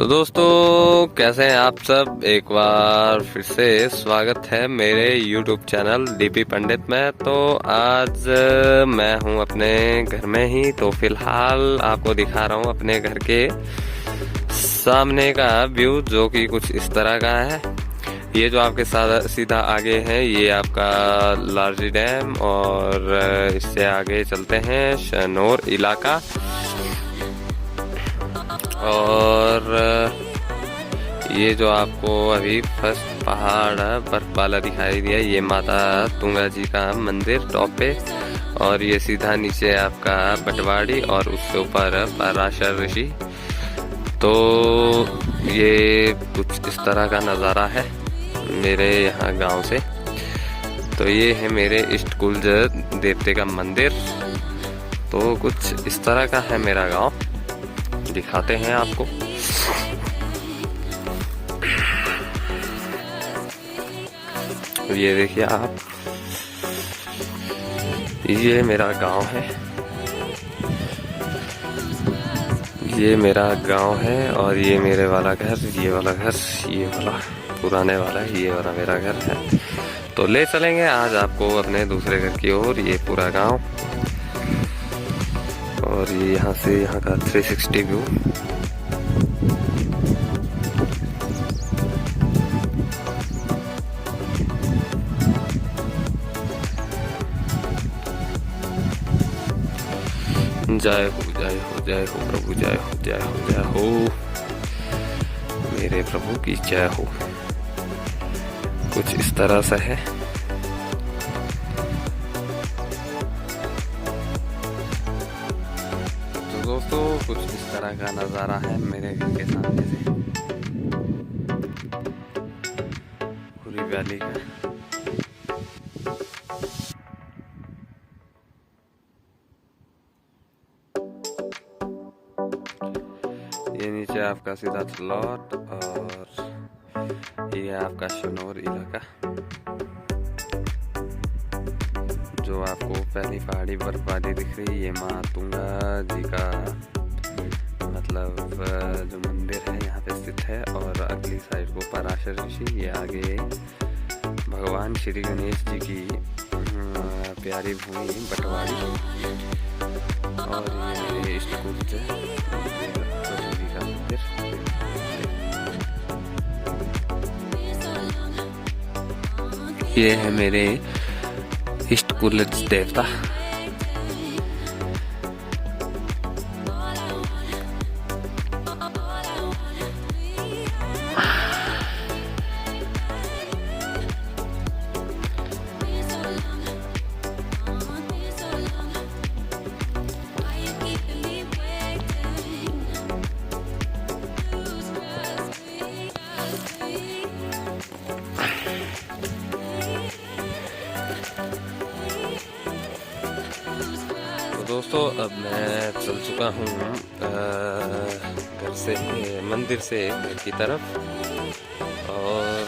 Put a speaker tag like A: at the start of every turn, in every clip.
A: तो दोस्तों कैसे हैं आप सब। एक बार फिर से स्वागत है मेरे YouTube चैनल डीपी पंडित में। तो आज मैं हूं अपने घर में ही, तो फिलहाल आपको दिखा रहा हूं अपने घर के सामने का व्यू, जो कि कुछ इस तरह का है। ये जो आपके सीधा आगे है, ये आपका लार्जी डैम, और इससे आगे चलते हैं शनौर इलाका। और ये जो आपको अभी फर्स्ट पहाड़ बर्फ वाला दिखाई दिया, ये माता तुंगा जी का मंदिर टॉप पे, और ये सीधा नीचे आपका बटवाड़ी, और उसके ऊपर पराशर ऋषि। तो ये कुछ इस तरह का नज़ारा है मेरे यहाँ गांव से। तो ये है मेरे इष्ट कुल देवते का मंदिर। तो कुछ इस तरह का है मेरा गांव, दिखाते हैं आपको। ये देखिए आप, ये मेरा गांव है, ये मेरा गांव है, और ये मेरे वाला घर, ये वाला घर, ये वाला पुराने वाला, ये वाला मेरा घर है। तो ले चलेंगे आज आपको अपने दूसरे घर की ओर, ये पूरा गांव, और ये यहाँ से यहाँ का 360 व्यू। जय हो जय हो जय हो प्रभु, जय हो जय हो जय हो मेरे प्रभु की जय हो। कुछ इस तरह से है। तो दोस्तों कुछ इस तरह का नज़ारा है मेरे घर के सामने से पूरी वैली का। ये नीचे आपका सीधा स्लॉट, और ये आपका शनौर इलाका, जो आपको पहली पहाड़ी बर्फबारी दिख रही, ये माँ तुंगा जी का मतलब जो मंदिर है यहाँ पे स्थित है। और अगली साइड को पराशर ऋषि, ये आगे भगवान श्री गणेश जी की प्यारी भूमि बटवाड़ी, और ये मेरे इष्ट कुल जी का मंदिर। ये है मेरे इष्ट कुल देवता। दोस्तों अब मैं चल चुका हूँ घर से, मंदिर से घर की तरफ, और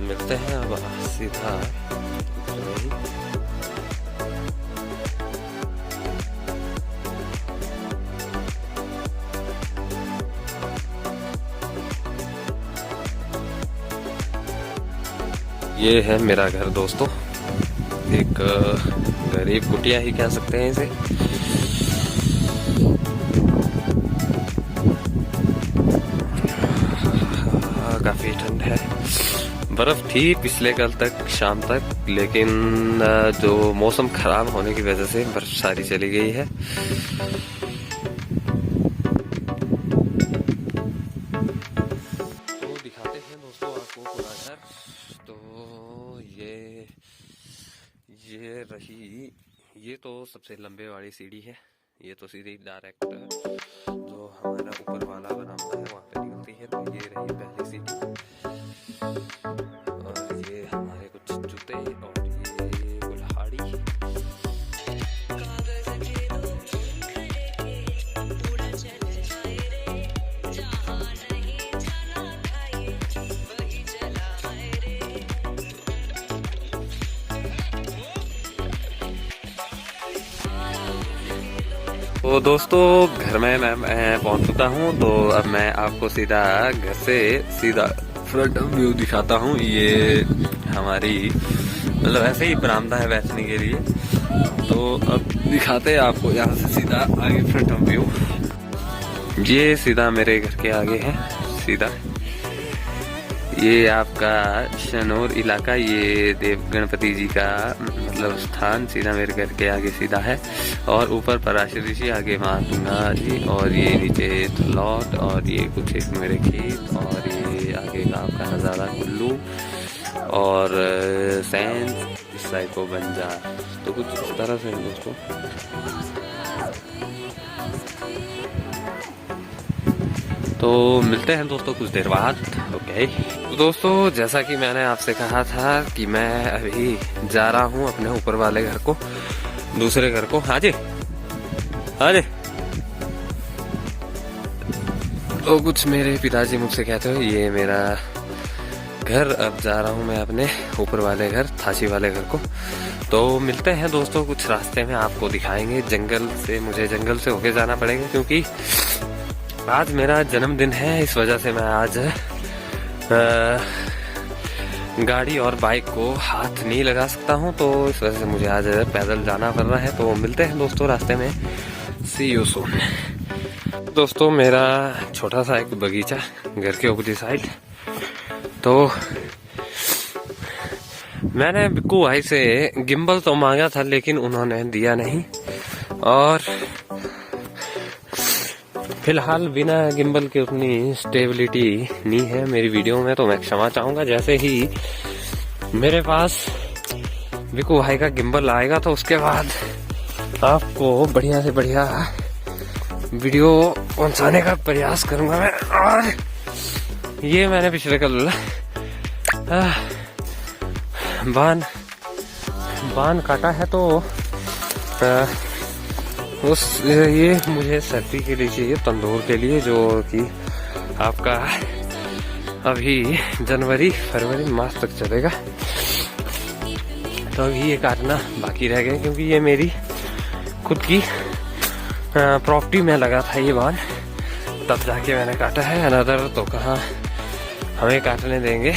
A: मिलते हैं अब सीधा घर में ही। ये है मेरा घर दोस्तों, एक गरीब कुटिया ही कह सकते हैं इसे। काफी ठंड है, बर्फ थी पिछले कल तक शाम तक, लेकिन जो मौसम खराब होने की वजह से बर्फ सारी चली गई है। तो दिखाते हैं दोस्तों आपको पूरा घर। तो ये रही, ये तो सबसे लंबे वाली सीढ़ी है, ये तो सीधी डायरेक्ट जो हमारा ऊपर वाला बरामदा है वहाँ पे निकलती है। तो ये रही पहली सीढ़ी, और ये हमारे कुछ जूते, और ये कुल्हाड़ी। तो दोस्तों घर में मैं पहुंच चुका हूं। तो अब मैं आपको सीधा घर से सीधा फ्रंट व्यू दिखाता हूं। ये हमारी मतलब ऐसे ही बरामदा है बैठने के लिए। तो अब दिखाते हैं आपको यहाँ से सीधा आगे फ्रंट व्यू। ये सीधा मेरे घर के आगे है सीधा। ये आपका शनौर इलाका, ये देव गणपति जी का मतलब स्थान सीधा मेरे घर के आगे सीधा है। और ऊपर पराशरी जी, आगे माँ तुंगा जी, और ये नीचे थलौट, और ये कुछ एक मेरे खेत, और ये आगे का आपका नज़ारा कुल्लू और सैंस, इस साइड को बंजार। तो कुछ इस तरह से दोस्तों। तो मिलते हैं दोस्तों कुछ देर बाद। ओके तो दोस्तों जैसा कि मैंने आपसे कहा था कि मैं अभी जा रहा हूँ अपने ऊपर वाले घर को, दूसरे घर को। हाँ जी हाँ जी। तो कुछ मेरे पिताजी मुझसे कहते हो ये मेरा घर, अब जा रहा हूँ मैं अपने ऊपर वाले घर, थाची वाले घर को। तो मिलते हैं दोस्तों कुछ रास्ते में, आपको दिखाएंगे। जंगल से मुझे जंगल से होके जाना पड़ेगा क्योंकि आज मेरा जन्मदिन है। इस वजह से मैं आज गाड़ी और बाइक को हाथ नहीं लगा सकता हूं, तो इस वजह से मुझे आज पैदल जाना पड़ रहा है। तो मिलते हैं दोस्तों रास्ते में। सी यू सून। दोस्तों मेरा छोटा सा एक बगीचा घर के ऊपरी साइड। तो मैंने बिक्कू भाई से गिम्बल तो मांगा था लेकिन उन्होंने दिया नहीं, और फिलहाल बिना गिम्बल के उतनी स्टेबिलिटी नहीं है मेरी वीडियो में, तो मैं क्षमा चाहूंगा। जैसे ही मेरे पास बिक्कू भाई का गिम्बल आएगा तो उसके बाद आपको बढ़िया से बढ़िया वीडियो पहुंचाने का प्रयास करूंगा मैं। और ये मैंने पिछले कल बान काटा है, तो ये मुझे सर्दी के लिए चाहिए, तंदूर के लिए, जो कि आपका अभी जनवरी फरवरी मार्च तक चलेगा। तो अभी ये काटना बाकी रह गया क्योंकि ये मेरी खुद की प्रॉपर्टी में लगा था ये बान, तब जाके मैंने काटा है। अनदर तो कहाँ हमें काटने देंगे।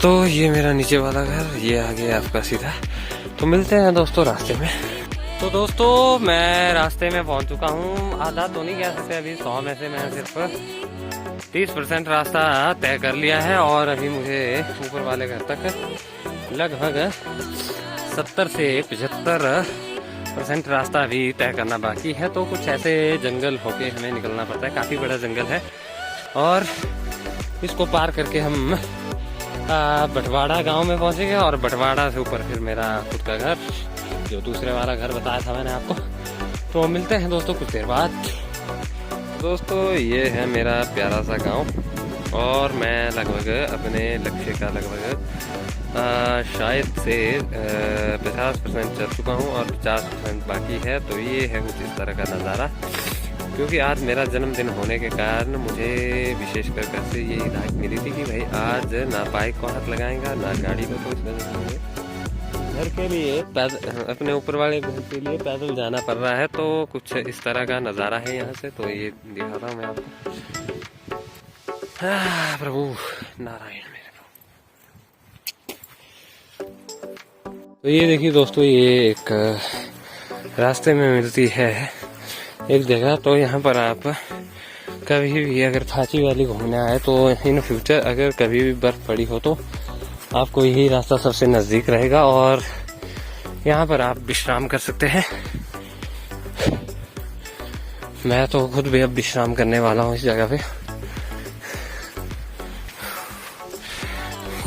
A: तो ये मेरा नीचे वाला घर, ये आगे आपका सीधा। तो मिलते हैं दोस्तों रास्ते में। तो दोस्तों मैं रास्ते में पहुंच चुका हूं। आधा तो नहीं कह सकते अभी, 100 में से मैं सिर्फ 30% रास्ता तय कर लिया है। और अभी मुझे ऊपर वाले घर तक लगभग 70 से 75% रास्ता अभी तय करना बाकी है। तो कुछ ऐसे जंगल होके हमें निकलना पड़ता है, काफ़ी बड़ा जंगल है। और इसको पार करके हम बटवाड़ा गांव में पहुंचेंगे, और बटवाड़ा से ऊपर फिर मेरा खुद का घर, जो दूसरे वाला घर बताया था मैंने आपको। तो मिलते हैं दोस्तों कुछ देर बाद। दोस्तों ये है मेरा प्यारा सा गांव, और मैं लगभग अपने लक्ष्य का लगभग शायद से 50% चल चुका हूं, और 50% बाकी है। तो ये है कुछ इस तरह का नज़ारा। क्योंकि आज मेरा जन्मदिन होने के कारण मुझे विशेषकर घर से ये हिदायत मिली थी कि भाई आज ना बाइक को हाथ लगाएगा ना गाड़ी को, तो इस वजह से मुझे घर के लिए अपने ऊपर वाले घर के लिए पैदल जाना पड़ रहा है। तो कुछ इस तरह का नज़ारा है यहाँ से, तो ये दिखाता हूँ मैं आपको। प्रभु नारायण मेरे प्रभु। तो ये देखिए दोस्तों, ये एक रास्ते में मिलती है एक जगह। तो यहाँ पर आप कभी भी अगर थाची वैली घूमने आए तो इन फ्यूचर अगर कभी भी बर्फ पड़ी हो तो आपको यही रास्ता सबसे नज़दीक रहेगा, और यहाँ पर आप विश्राम कर सकते हैं। मैं तो खुद भी अब विश्राम करने वाला हूँ इस जगह पे।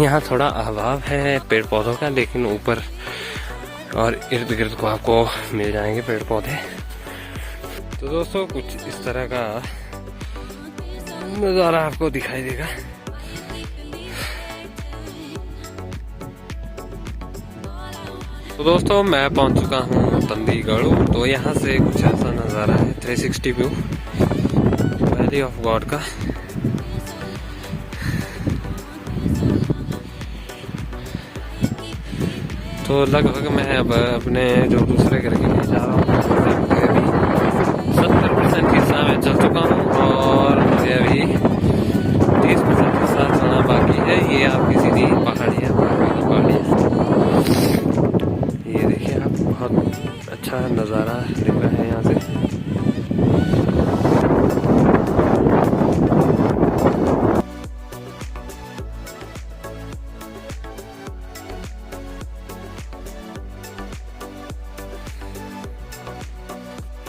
A: यहाँ थोड़ा अभाव है पेड़ पौधों का, लेकिन ऊपर और इर्द गिर्द को आपको मिल जाएंगे पेड़ पौधे। तो दोस्तों कुछ इस तरह का नज़ारा आपको दिखाई देगा। तो दोस्तों मैं पहुंच चुका हूं तंदीगढ़। तो यहाँ से कुछ ऐसा नज़ारा है 360 व्यू वैली ऑफ गॉड का। तो लगभग मैं अब अपने जो दूसरे घर के लिए जा रहा हूँ, 30% के हिस्सा में चल चुका हूँ और मुझे अभी 30% के साथ चलना बाकी है। ये आपकी सीधी पहाड़ी है, ये देखिए आप, बहुत अच्छा नज़ारा दिख रहा है यहाँ से।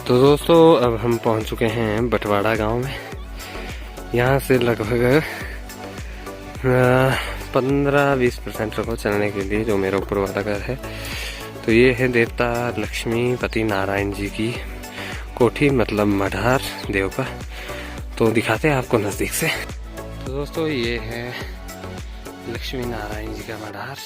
A: तो दोस्तों अब हम पहुंच चुके हैं बटवाड़ा गांव में। यहाँ से लगभग 15-20% रखो चलने के लिए, जो मेरा ऊपर वाला घर है। तो ये है देवता लक्ष्मीपति नारायण जी की कोठी, मतलब मढ़ार देव का। तो दिखाते हैं आपको नज़दीक से। तो दोस्तों ये है लक्ष्मी नारायण जी का मढ़ार।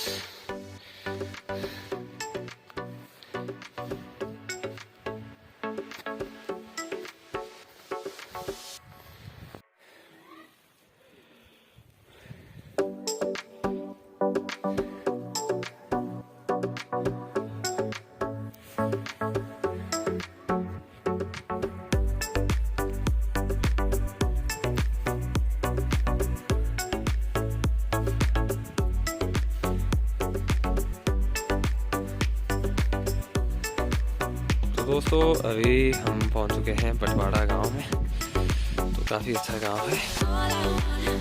A: तो दोस्तों अभी हम पहुंच चुके हैं बटवाड़ा गांव में। तो काफ़ी अच्छा गांव है।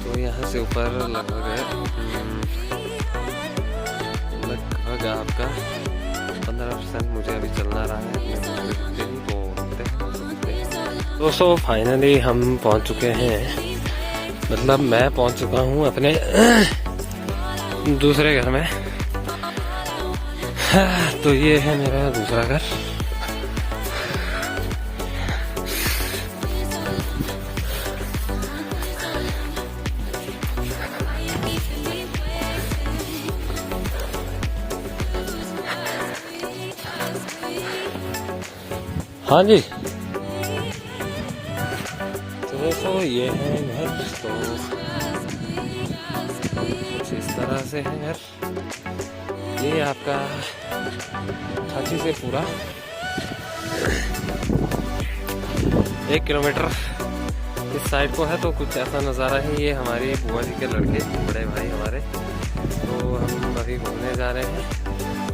A: तो यहाँ से ऊपर लगभग आपका 15% मुझे अभी चलना रहा है। तो दोस्तों फाइनली हम पहुंच चुके हैं, मतलब मैं पहुंच चुका हूं अपने दूसरे घर में। तो ये है मेरा दूसरा घर। हाँ जी, तो दोस्तों ये है घर। तो कुछ इस तरह से है घर। ये आपका थाची से पूरा 1 किलोमीटर इस साइड को है। तो कुछ ऐसा नज़ारा है। ये हमारी बुआ जी के लड़के, बड़े भाई हमारे। तो हम अभी घूमने जा रहे हैं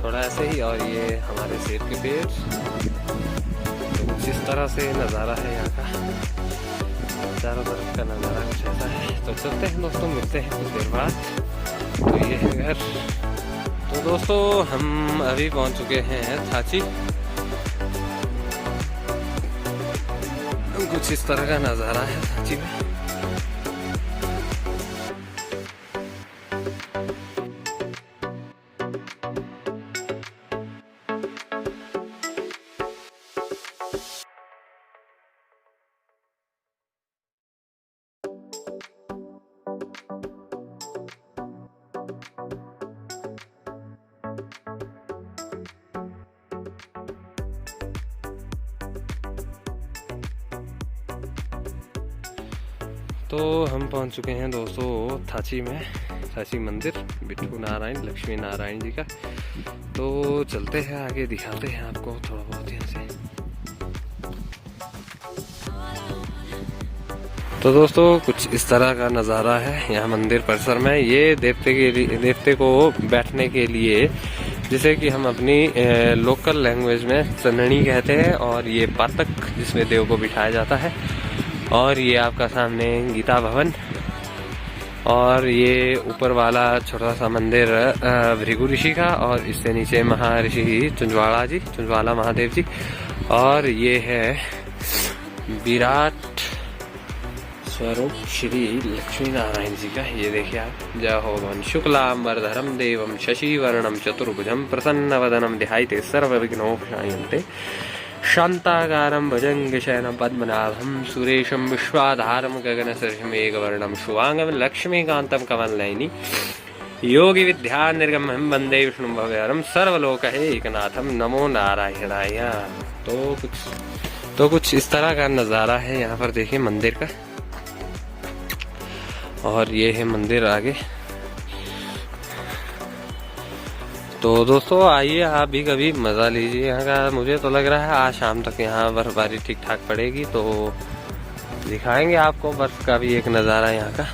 A: थोड़ा ऐसे ही। और ये हमारे सेब के पेड़। जिस तरह से नज़ारा है यहाँ का, चारों तरफ का नज़ारा कुछ ऐसा है। तो चलते हैं दोस्तों, मिलते हैं कुछ देर बाद। तो ये है घर। तो दोस्तों हम अभी पहुँच चुके हैं थाची। कुछ इस तरह का नज़ारा है थाची में। तो हम पहुंच चुके हैं दोस्तों थाची में, थाची मंदिर बिट्ठू नारायण लक्ष्मी नारायण जी का। तो चलते हैं आगे, दिखाते हैं आपको थोड़ा बहुत यहाँ से। तो दोस्तों कुछ इस तरह का नज़ारा है यहाँ मंदिर परिसर में। ये देवते को बैठने के लिए, जिसे कि हम अपनी लोकल लैंग्वेज में चननी कहते हैं। और ये पातक जिसमें देव को बिठाया जाता है। और ये आपका सामने गीता भवन। और ये ऊपर वाला छोटा सा मंदिर भृगु ऋषि का। और इससे नीचे महर्षि चुंजवाला महादेव जी। और ये है विराट स्वरूप श्री लक्ष्मी नारायण जी का। ये देखिए आप। जय हो भवन शुक्लांबरधरम देवम शशिवर्णम चतुर्भुजम प्रसन्नवदनम ध्यायते सर्वविघ्नोपशायन्ते शांताकारं भुजंगशयनं पद्मनाभं सुरेशं विश्वाधारं गगनसदृशं मेघवर्णं शुभांगं लक्ष्मीकान्तं कमलनयनी योगी विद्यानिर्गमं वन्दे विष्णुं भवहरं सर्वलोकैकनाथं नमो नारायणाय। तो कुछ इस तरह का नज़ारा है यहाँ पर, देखिए मंदिर का। और ये है मंदिर आगे। तो दोस्तों आइए आप भी कभी मज़ा लीजिए यहाँ का। मुझे तो लग रहा है आज शाम तक यहाँ बर्फबारी ठीक ठाक पड़ेगी, तो दिखाएंगे आपको बर्फ का भी एक नज़ारा यहाँ का।